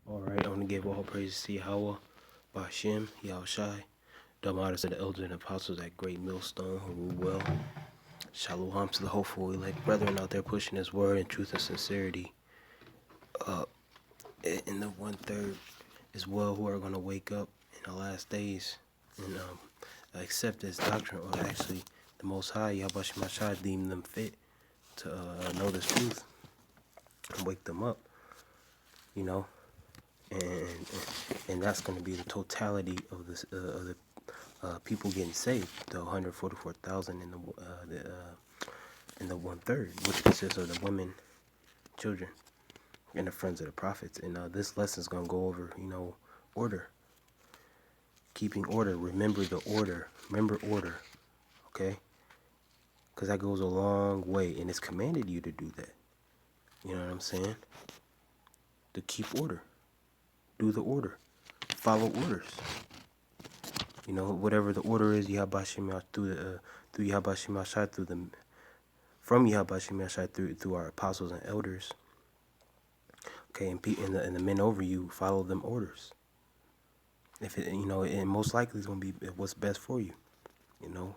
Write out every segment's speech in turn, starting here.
Alright, I want to give all praise to Yahweh, Bashem, Yahushai, the martyrs of the elders and apostles at Great Millstone, who rule well. Shalom to the hopeful elect brethren out there pushing his word in truth and sincerity. In the 1/3 as well, who are going to wake up in the last days and accept this doctrine, or actually the Most High, Yahweh Shemashai, deem them fit to know this truth and wake them up, you know. And and that's going to be the totality of this of the people getting saved, the 144,000 in the 1/3, which consists of the women, children, and the friends of the prophets. And this lesson is gonna go over, order, keeping order. Remember the order. Remember order, okay? Because that goes a long way, and it's commanded you to do that. You know what I'm saying? To keep order, do the order, follow orders. You know, whatever the order is, Yahabashim through Yahabashim Ashai, from Yahabashim Ashai through our apostles and elders. Okay, and the men over you, follow them orders. If it, and most likely it's gonna be what's best for you.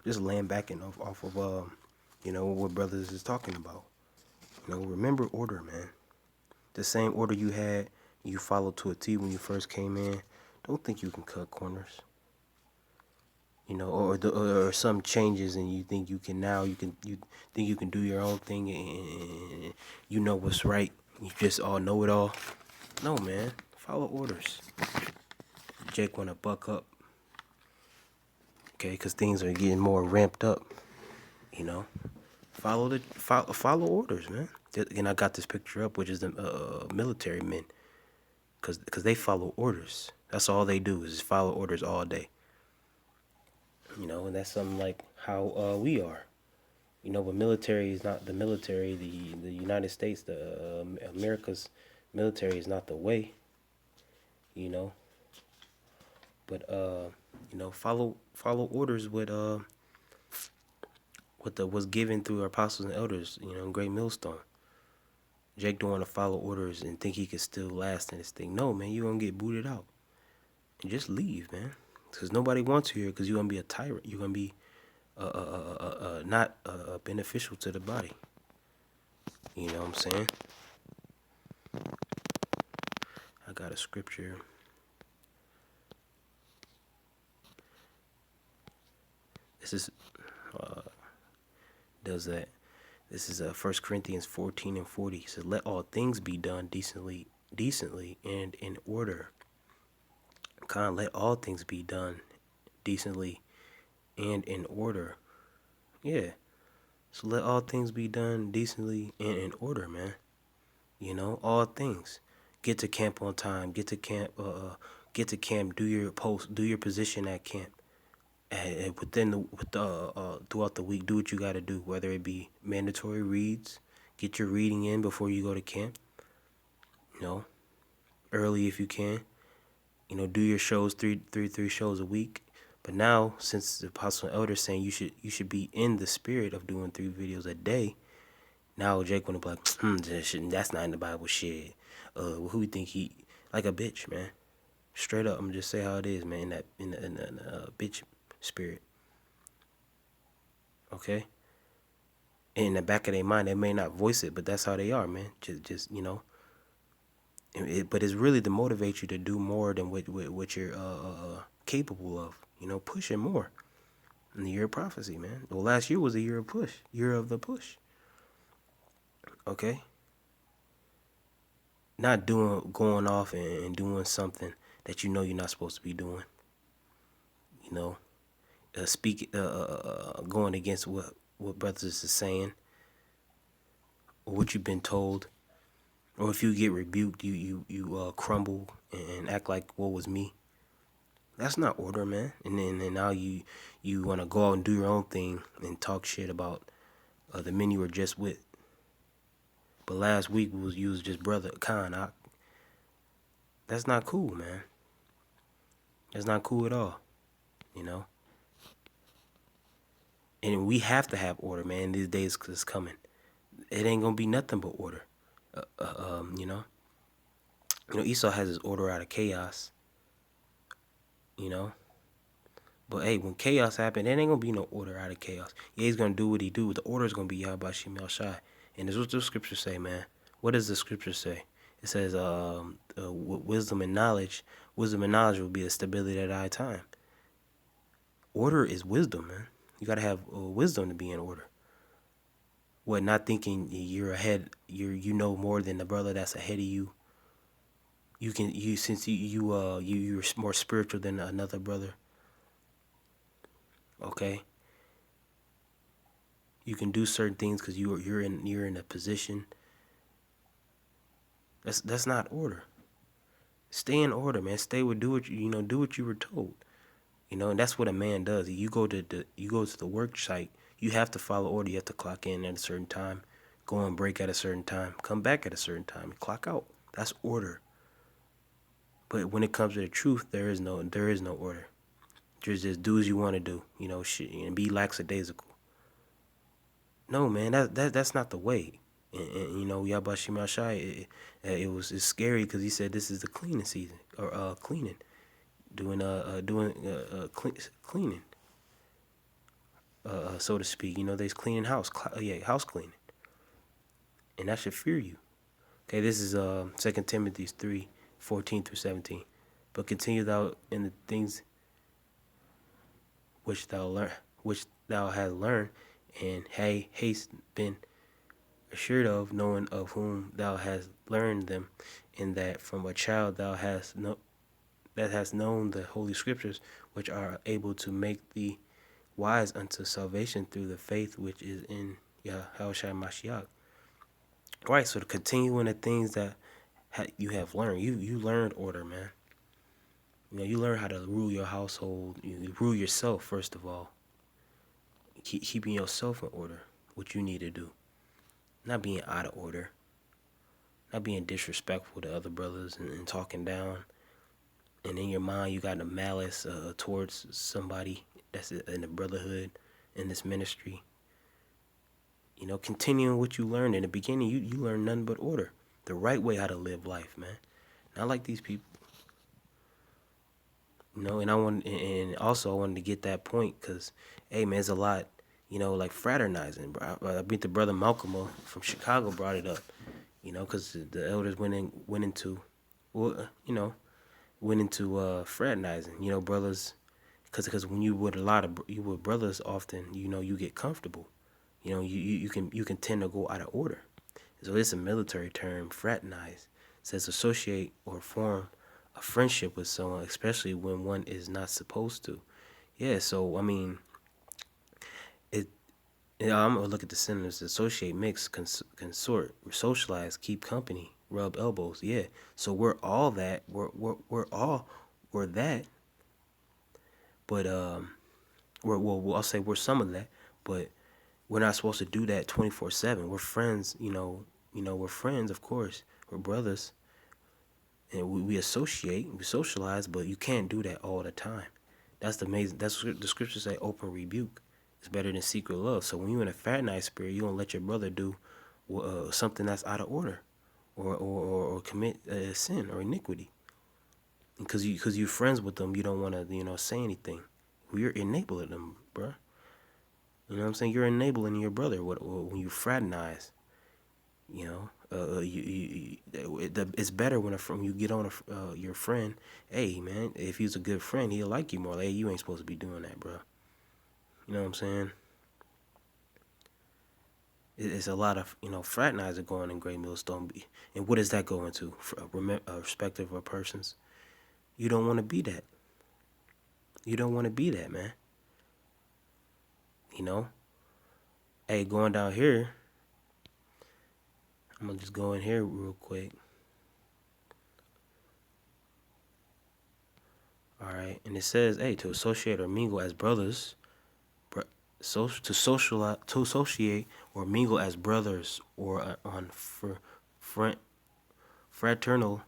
Just laying back and off of what brothers is talking about. Remember order, man. The same order you had, you followed to a T when you first came in. Don't think you can cut corners. Or some changes, and you think you can now. You think you can do your own thing, and you know what's right. You just all know it all. No, man. Follow orders. Jake wanna buck up, okay? Because things are getting more ramped up. Follow orders, man. And I got this picture up, which is the military men, because they follow orders. That's all they do is just follow orders all day. And that's something like how we are. But military is not the military. The United States, the America's military is not the way. But follow orders with was given through our apostles and elders. In Great Millstone. Jake don't want to follow orders and think he can still last in this thing. No, man, you gonna get booted out. And just leave, man. Because nobody wants you here, because you're gonna be a tyrant. You're gonna be not beneficial to the body. You know what I'm saying? I got a scripture. This is does that. This is 1 Corinthians 14 and 40. It says, "Let all things be done decently, and in order." Let all things be done decently and in order. Yeah. So let all things be done decently and in order, man. All things. Get to camp on time. Get to camp. Do your post. Do your position at camp. And throughout the week, do what you got to do. Whether it be mandatory reads, get your reading in before you go to camp. Early if you can. Do your shows three shows a week. But now, since the apostle and elder saying you should be in the spirit of doing 3 videos a day, now Jake wanna be like, that's not in the Bible, shit. Who you think he like a bitch, man? Straight up, I'm gonna just say how it is, man. In the bitch spirit, okay. In the back of their mind, they may not voice it, but that's how they are, man. Just but it's really to motivate you to do more than what you're capable of. Pushing more. In the year of prophecy, man. Well, last year was a year of push. Year of the push. Okay? Not going off and doing something that you're not supposed to be doing. Going against what brothers is saying, or what you've been told, or if you get rebuked, you crumble and act like what was me. That's not order, man. And then now you want to go out and do your own thing and talk shit about the men you were just with. But last week you was just brother Khan. That's not cool, man. That's not cool at all. And we have to have order, man. These days is coming. It ain't gonna be nothing but order. Esau has his order out of chaos, you know. But hey, when chaos happens, there ain't gonna be no order out of chaos. Yeah, he's gonna do what he do. The order is gonna be Yahweh Shem Shai. And this is what the scriptures say, man. What does the scripture say? It says, wisdom and knowledge. Wisdom and knowledge will be the stability at our time. Order is wisdom, man. You gotta have wisdom to be in order. What, not thinking you're ahead, you know more than the brother that's ahead of you. You're more spiritual than another brother. Okay, you can do certain things because you're in a position. That's not order. Stay in order, man. Do what do what you were told. And that's what a man does. You go to the work site. You have to follow order. You have to clock in at a certain time, go on break at a certain time, come back at a certain time, and clock out. That's order. But when it comes to the truth, there is no order. Just do as you want to do, shit, and be lackadaisical. No, man, that's not the way. And Yahweh Shema Shai, it's scary because he said this is the cleaning season or cleaning, doing cleaning, so to speak. There's cleaning house, house cleaning, and that should fear you. Okay, this is 2 Timothy 3:14-17. But continue thou in the things which thou hast learned, and hast been assured of, knowing of whom thou hast learned them, and that from a child thou hast known the holy scriptures, which are able to make thee wise unto salvation through the faith which is in Yahushua Mashiach. Right, so to continue in the things that you have learned, you learned order, man. You learn how to rule your household. You rule yourself first of all. Keeping yourself in order, what you need to do. Not being out of order. Not being disrespectful to other brothers and talking down. And in your mind, you got a malice towards somebody that's in the brotherhood, in this ministry. Continuing what you learned in the beginning, you learn nothing but order. The right way how to live life, man. Not like these people. And also I wanted to get that point because, hey, man, it's a lot, like fraternizing. I beat the brother Malcolm from Chicago brought it up, because the elders went into fraternizing, brothers, because when you with brothers often, you get comfortable, you can tend to go out of order. So it's a military term, fraternize. It says associate or form a friendship with someone, especially when one is not supposed to. Yeah, so I mean, I'm gonna look at the synonyms: associate, mix, consort, socialize, keep company, rub elbows. Yeah, so we're all that. We're that. But I'll say we're some of that, but we're not supposed to do that 24/7. We're friends, we're friends, of course. We're brothers, and we associate, we socialize, but you can't do that all the time. That's amazing. That's what the scriptures say. Open rebuke is better than secret love. So when you're in a fraternized spirit, you don't let your brother do something that's out of order, or commit sin or iniquity. Because you're friends with them, you don't want to say anything. You're enabling them, bruh. You know what I'm saying? You're enabling your brother when you fraternize. It's better when you get on your friend. Hey, man, if he's a good friend, he'll like you more. Like, hey, you ain't supposed to be doing that, bro. You know what I'm saying? It's a lot of fraternizer going in Great Millstone. And what does that go into? Respective of persons. You don't want to be that. You don't want to be that, man. Hey, going down here. I'm gonna just go in here real quick. All right, and it says, hey, to associate or mingle as brothers, to associate or mingle as brothers, or on fraternal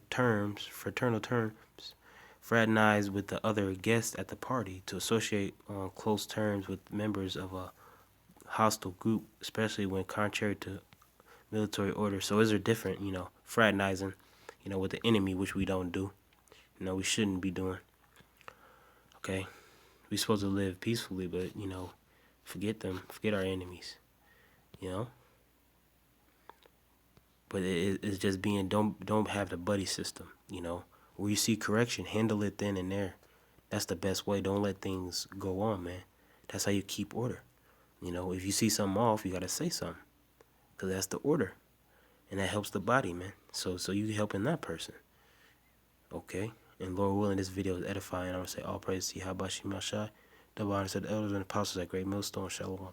terms, fraternize with the other guests at the party, to associate on close terms with members of a hostile group, especially when contrary to military order. So is there different, fraternizing, with the enemy, which we don't do. We shouldn't be doing. Okay? We're supposed to live peacefully, but, forget them. Forget our enemies. But it's just being, don't have the buddy system, Where you see correction, handle it then and there. That's the best way. Don't let things go on, man. That's how you keep order. If you see something off, you got to say something. Because that's the order. And that helps the body, man. So you helping that person. Okay? And Lord willing, this video is edifying. I'm going to say all praise to Yahweh Shai. Double honor to the elders and apostles at Great Millstone. Shalom.